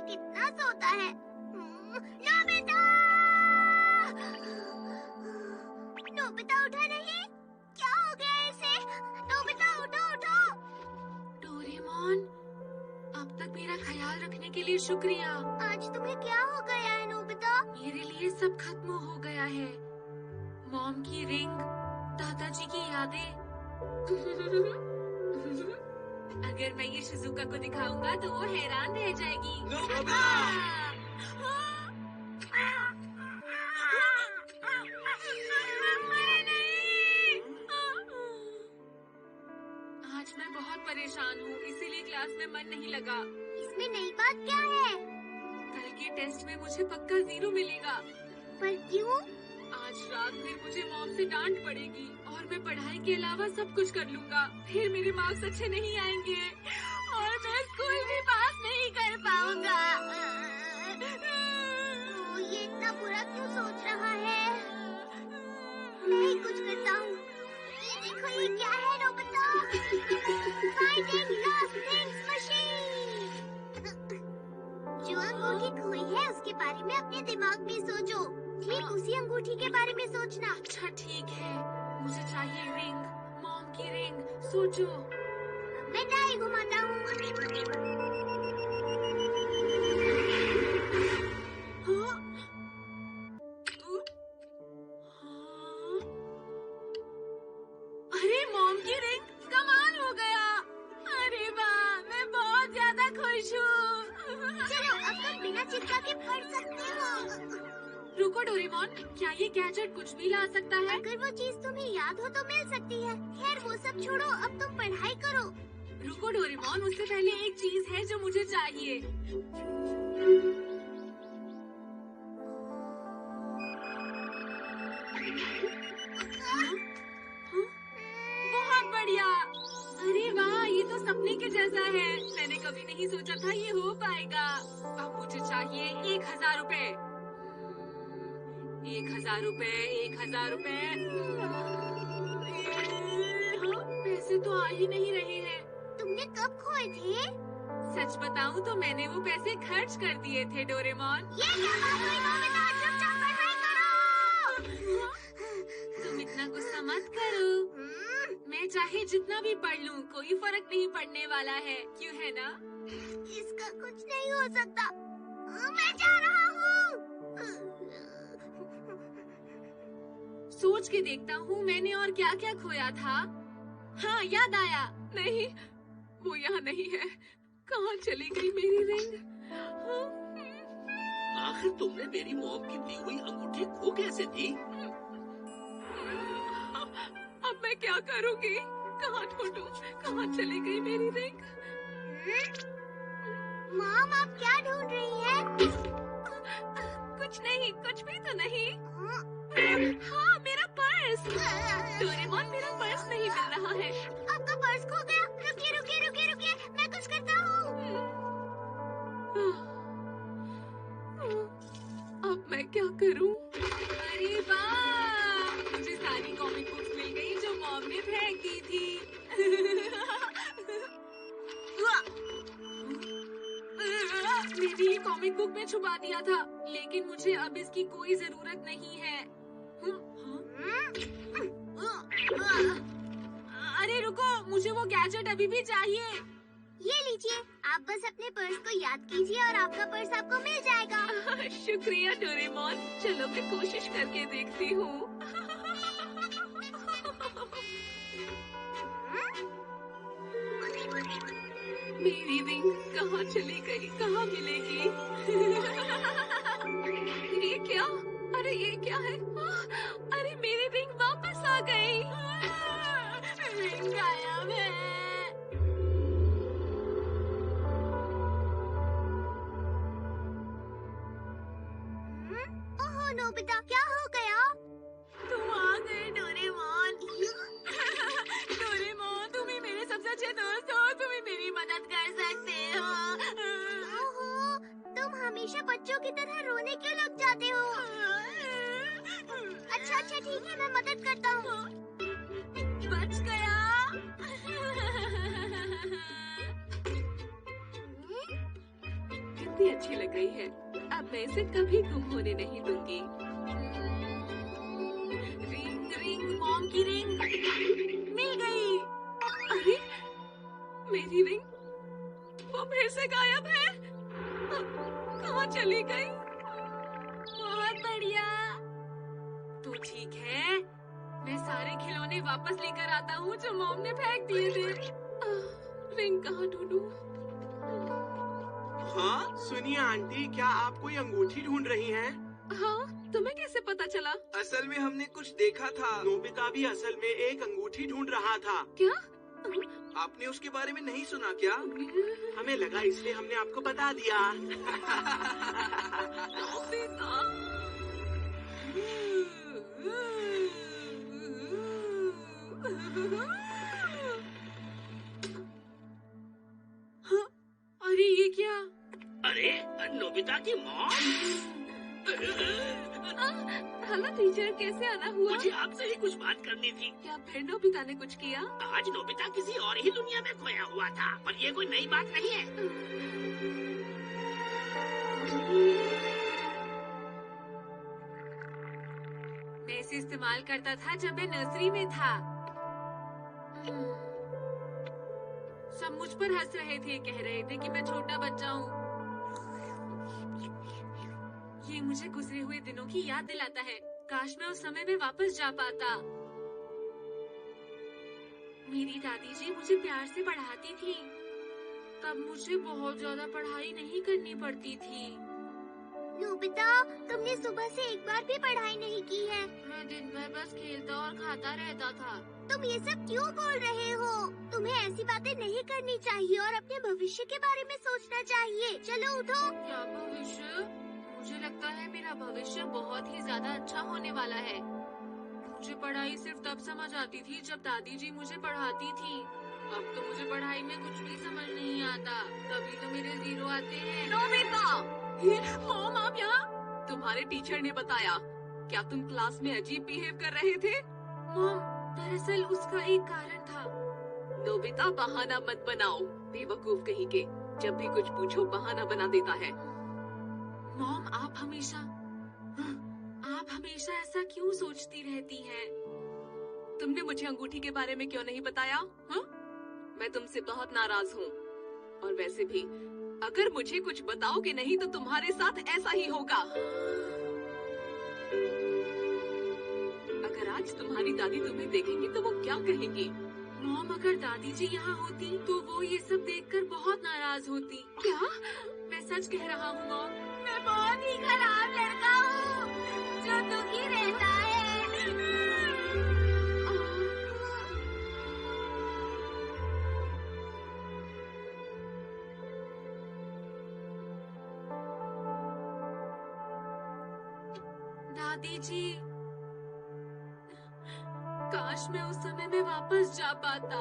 कितना सोता है। नोबिता! नोबिता उठा नहीं? क्या हो गया इसे? नोबिता उठो उठो! डोरेमोन, अब तक मेरा ख्याल रखने के लिए शुक्रिया। आज तुम्हें क्या हो गया है नोबिता? मेरे लिए सब खत्म हो गया है। मॉम की रिंग, दादाजी की यादें। अगर मैं ये शिजुका को दिखाऊंगा तो वो हैरान रह जाएगी। आज मैं बहुत परेशान हूँ, इसीलिए क्लास में मन नहीं लगा। इसमें नई बात क्या है? कल के टेस्ट में मुझे पक्का 0 मिलेगा। पर क्यों? आज रात फिर मुझे मॉम से डांट पड़ेगी और मैं पढ़ाई के अलावा सब कुछ कर लूंगा। फिर मेरे मार्क्स अच्छे नहीं आएंगे और मैं स्कूल भी पास नहीं कर पाऊंगा। ये इतना बुरा क्यों सोच रहा है? मैं ही कुछ करता हूँ। ये देखो, ये क्या है Nobita? Finding lost things machine. जो अंगूठी खोई है उसके बारे में अपने दिमाग में सोचो। ठीक उसी अंगूठी के बारे में सोचना। अच्छा ठीक है, मुझे चाहिए रिंग, मॉम की रिंग। सोचो। मैं डाई घुमाता हूँ। अरे मॉम की रिंग, कमाल हो गया। अरे वाह, मैं बहुत ज्यादा खुश हूँ। चलो अब तुम बिना चिपका के पढ़ सकते हो। रुको डोरेमोन, क्या ये गैजेट कुछ भी ला सकता है? अगर वो चीज तुम्हें याद हो तो मिल सकती है। खैर वो सब छोड़ो, अब तुम पढ़ाई करो। रुको डोरेमोन, उससे पहले एक चीज है जो मुझे चाहिए। बहुत बढ़िया। अरे वाह, ये तो सपने के जैसा है। मैंने कभी नहीं सोचा था ये हो पाएगा। अब मुझे चाहिए 1000 रुपए। 1000 रुपए, 1000 रुपए। पैसे तो आ ही नहीं रहे हैं। तुमने कब खोए थे? सच बताऊं तो मैंने वो पैसे खर्च कर दिए थे डोरेमोन। ये क्या बात हुई नोबिता? चुपचाप पढ़ाई करो। तुम इतना गुस्सा मत करो। मैं चाहे जितना भी पढ़ लूं, कोई फर्क नहीं पड़ने वाला है, क्यों है ना? इसका कुछ नहीं हो सकता। मैं जा रहा हूँ। सोच के देखता हूँ मैंने और क्या क्या खोया था। हाँ, याद आया। नहीं, वो यहाँ नहीं है। कहाँ चली गई मेरी रिंग? आखिर तुमने मेरी मॉम की दी हुई अंगूठी खो कैसे दी? अब मैं क्या करूँगी? कहाँ ढूंढूं? कहाँ चली गई मेरी रिंग? मॉम, आप क्या ढूंढ रही हैं? कुछ नहीं, कुछ भी तो नहीं। हाँ, मेरा पर्स। डोरेमोन, मेरा पर्स नहीं मिल रहा है। आपका पर्स खो गया? रुकिए रुकिए रुकिए रुकिए, मैं कुछ करता हूँ। अब मैं क्या करूं? अरे वाह, मुझे सारी कॉमिक बुक्स मिल गई जो मॉम ने फेंक दी थी। मैंने ये कॉमिक बुक में छुपा दिया था, लेकिन मुझे अब इसकी कोई जरूरत नहीं है। अरे रुको, मुझे वो गैजेट अभी भी चाहिए। ये लीजिए, आप बस अपने पर्स को याद कीजिए और आपका पर्स आपको मिल जाएगा। शुक्रिया डोरेमोन, चलो मैं कोशिश करके देखती हूँ। मेरी रिंग कहाँ चली गई? कहाँ मिलेगी? ये क्या? अरे ये क्या है? अरे मेरी रिंग वापस आ गई। रिंग गायब है। ओहो नोबिता, क्या हो गया? तुम आ गए डोरेमोन। डोरेमोन, तुम ही मेरे सबसे अच्छे दोस्त हो, तुम ही मेरी मदद कर सकते हो। ओहो, तुम हमेशा बच्चों की तरह रोने क्यों लग जाते हो? अच्छा अच्छा ठीक है, मैं मदद करता हूँ। बच गया। काफी अच्छी लग रही है। अब मैं इसे कभी गुम होने नहीं दूंगी। रिंग रिंग मॉम की रिंग मिल गई। अरे मेरी रिंग वो फिर से गायब है। कहाँ चली गई? बहुत बढ़िया। तो ठीक है, मैं सारे खिलौने वापस लेकर आता हूँ जो मॉम ने फेंक दिए थे। रिंग कहाँ ढूंढूं? हाँ सुनिए आंटी, क्या आप कोई अंगूठी ढूंढ रही हैं? हाँ, तुम्हें कैसे पता चला? असल में हमने कुछ देखा था। नोबिता भी असल में एक अंगूठी ढूंढ रहा था। क्या? आपने उसके बारे में नहीं सुना क्या? हमें लगा इसलिए हमने आपको बता दिया। नोबिता। हाँ, अरे ये क्या? अरे नोबिता की मॉम। हेलो टीचर, कैसे आना हुआ? मुझे आपसे ही कुछ बात करनी थी। क्या फिर नोबिता ने कुछ किया? आज नोबिता किसी और ही दुनिया में खोया हुआ था, पर ये कोई नई बात नहीं है। मैं इसे इस्तेमाल करता था जब मैं नर्सरी में था। सब मुझ पर हंस रहे थे, कह रहे थे कि मैं छोटा बच्चा हूँ। ये मुझे गुजरे हुए दिनों की याद दिलाता है। काश मैं उस समय में वापस जा पाता। मेरी दादी जी मुझे प्यार से पढ़ाती थी, तब मुझे बहुत ज्यादा पढ़ाई नहीं करनी पड़ती थी। नोबिता, तुमने सुबह से एक बार भी पढ़ाई नहीं की है। मैं दिन भर बस खेलता और खाता रहता था। तुम ये सब क्यों बोल रहे हो? तुम्हें ऐसी बातें नहीं करनी चाहिए और अपने भविष्य के बारे में सोचना चाहिए। चलो उठो। क्या भविष्य? मुझे लगता है मेरा भविष्य बहुत ही ज्यादा अच्छा होने वाला है। मुझे पढ़ाई सिर्फ तब समझ आती थी जब दादी जी मुझे पढ़ाती थी। अब तो मुझे पढ़ाई में कुछ भी समझ नहीं आता, तभी तो मेरे 0 आते हैं। नोबिता! मॉम, आप यहाँ? तुम्हारे टीचर ने बताया। क्या तुम क्लास में अजीब बिहेव कर रहे थे? मॉम, दरअसल उसका एक कारण था। नोबिता, बहाना मत बनाओ, बेवकूफ कहीं के। जब भी कुछ पूछो बहाना बना देता है। मॉम, आप हमेशा ऐसा क्यों सोचती रहती हैं? तुमने मुझे अंगूठी के बारे में क्यों नहीं बताया? हाँ? मैं तुमसे बहुत नाराज हूँ। और वैसे भी अगर मुझे कुछ बताओगे नहीं तो तुम्हारे साथ ऐसा ही होगा। अगर आज तुम्हारी दादी तुम्हें देखेंगी तो वो क्या कहेंगी? मॉम, अगर दादी जी यहाँ होती तो वो ये सब देखकर बहुत नाराज होती। क्या? मैं सच कह रहा हूँ मॉम। मैं बहुत ही खराब लड़का हूँ जो दुखी रहता है। दादी जी, काश मैं उस समय में वापस जा पाता।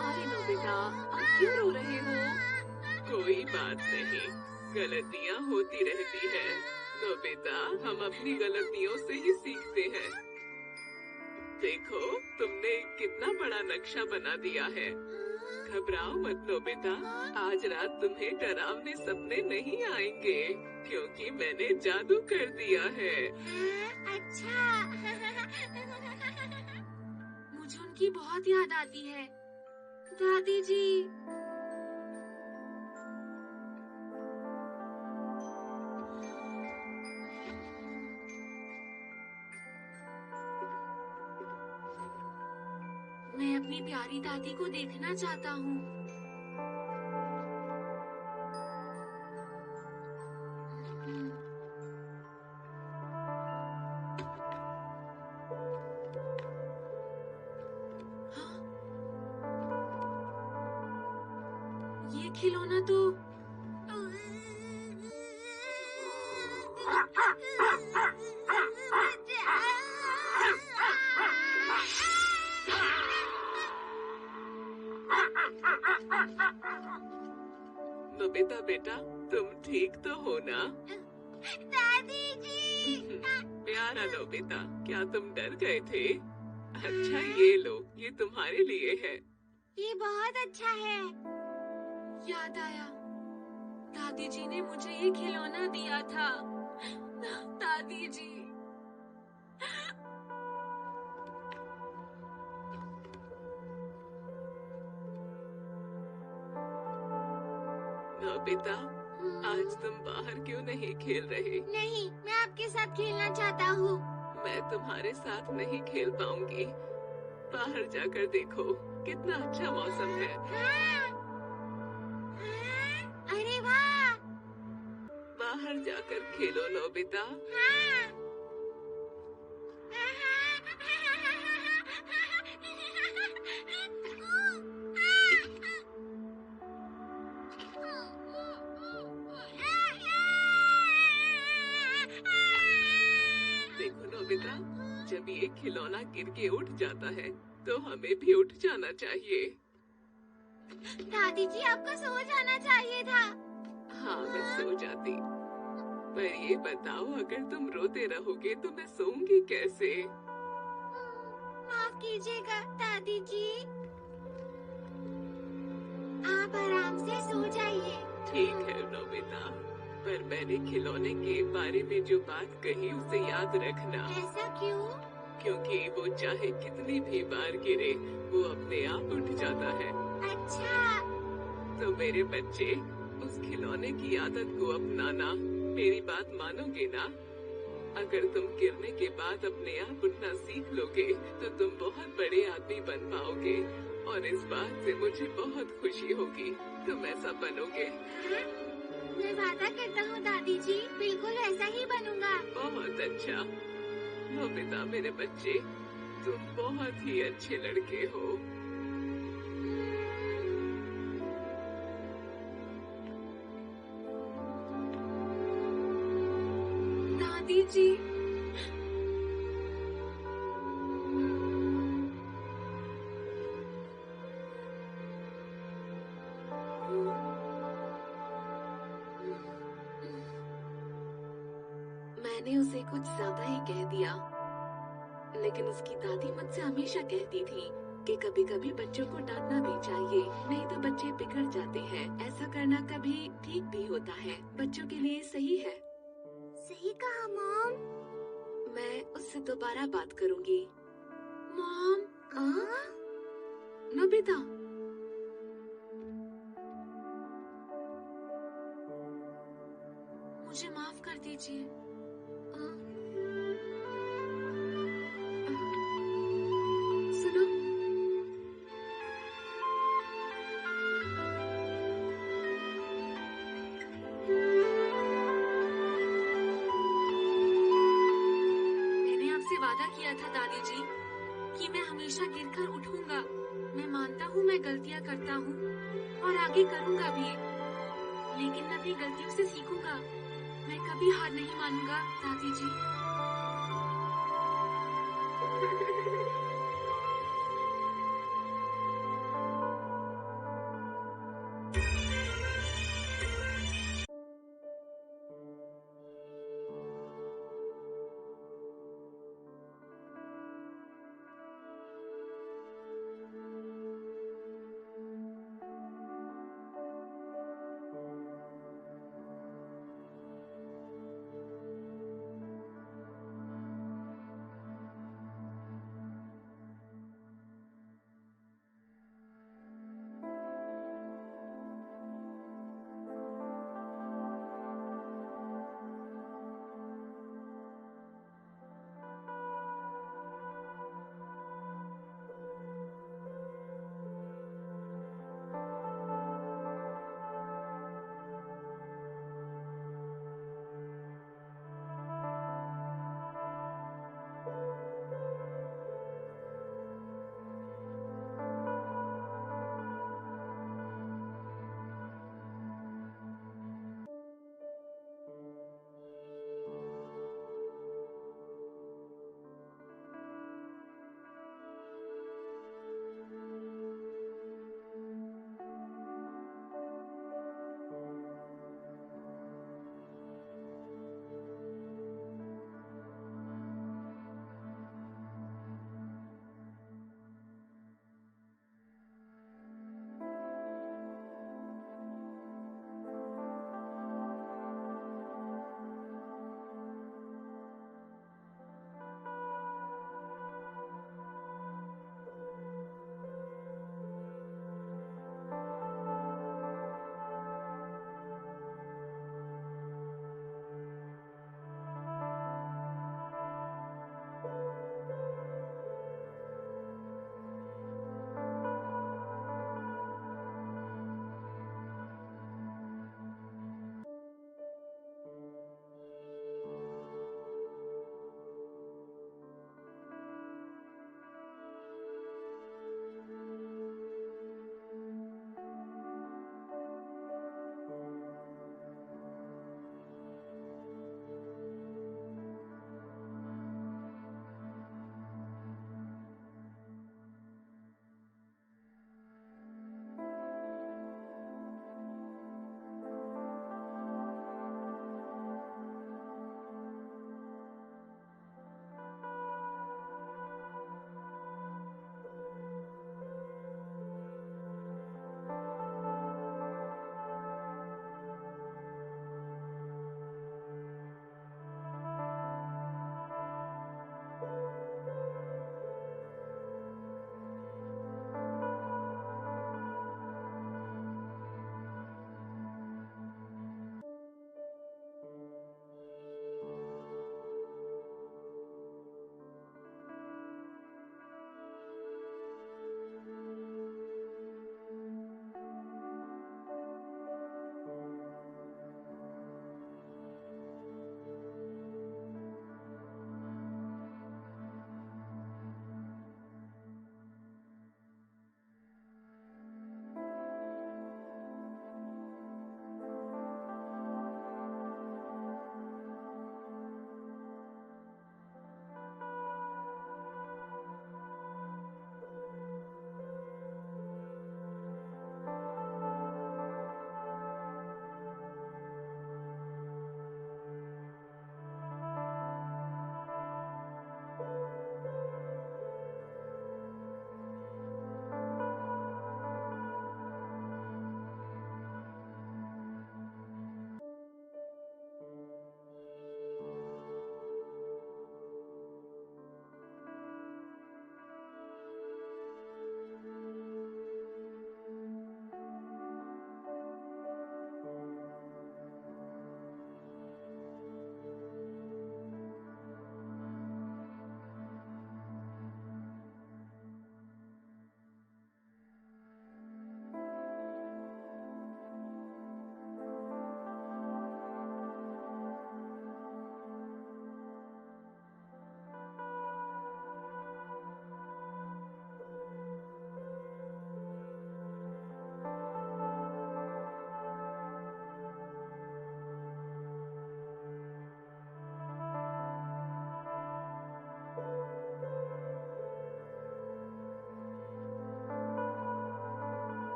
अरे नोबिता, आप क्यों रो रहे हो? कोई बात नहीं, गलतियाँ होती रहती है। नोबिता, हम अपनी गलतियों से ही सीखते हैं। देखो, तुमने कितना बड़ा नक्शा बना दिया है। घबराओ मत नोबिता, आज रात तुम्हें डरावने सपने नहीं आएंगे, क्योंकि मैंने जादू कर दिया है। अच्छा। मुझे उनकी बहुत याद आती है, दादी जी। मैं अपनी प्यारी दादी को देखना चाहता हूँ। हाँ? ये खिलौना तो नोबिता बेटा, तुम ठीक तो हो ना? दादी जी। प्यारा नोबिता, क्या तुम डर गए थे? अच्छा, ये लो, ये तुम्हारे लिए है। ये बहुत अच्छा है। याद आया, दादी जी ने मुझे ये खिलौना दिया था। दादी जी। नोबिता, आज तुम बाहर क्यों नहीं खेल रहे? नहीं, मैं आपके साथ खेलना चाहता हूँ। मैं तुम्हारे साथ नहीं खेल पाऊंगी। बाहर जाकर देखो, कितना अच्छा मौसम है। हाँ। अरे वाह। बाहर जाकर खेलो नोबिता। हाँ। देखो नोबिता, जब ये खिलौना गिर के उठ जाता है तो हमें भी उठ जाना चाहिए। दादी जी, आपको सो जाना चाहिए था। हाँ, मैं सो जाती। पर ये बताओ, अगर तुम रोते रहोगे तो मैं सोऊंगी कैसे? माफ कीजिएगा दादी जी, आप आराम से सो जाइए। ठीक है नोबिता, पर मैंने खिलौने के बारे में जो बात कही उसे याद रखना। ऐसा क्यों? क्योंकि वो चाहे कितनी भी बार गिरे, वो अपने आप उठ जाता है। अच्छा। तो मेरे बच्चे, उस खिलौने की आदत को अपनाना। मेरी बात मानोगे ना? अगर तुम गिरने के बाद अपने आप उठना सीख लोगे तो तुम बहुत बड़े आदमी बन पाओगे, और इस बात से मुझे बहुत खुशी होगी। तुम ऐसा बनोगे। हाँ? मैं वादा करता हूँ दादी जी, बिल्कुल ऐसा ही बनूंगा। बहुत अच्छा नोबिता, मेरे बच्चे, तुम बहुत ही अच्छे लड़के हो। दादी जी। मैंने उसे कुछ ज्यादा ही कह दिया, लेकिन उसकी दादी मुझसे हमेशा कहती थी कि कभी कभी बच्चों को डांटना भी चाहिए, नहीं तो बच्चे बिगड़ जाते हैं। ऐसा करना कभी ठीक भी होता है, बच्चों के लिए सही है। सही कहा मॉम। मैं उससे दोबारा बात करूंगी। मॉम। हाँ? नोबिता, मुझे माफ कर दीजिए। सुनो, मैंने आपसे वादा किया था दादी जी कि मैं हमेशा गिरकर उठूंगा। मैं मानता हूँ मैं गलतियाँ करता हूँ और आगे करूँगा भी, लेकिन मैं अपनी गलतियों से सीखूंगा। मैं कभी हार नहीं मानूंगा दादी जी।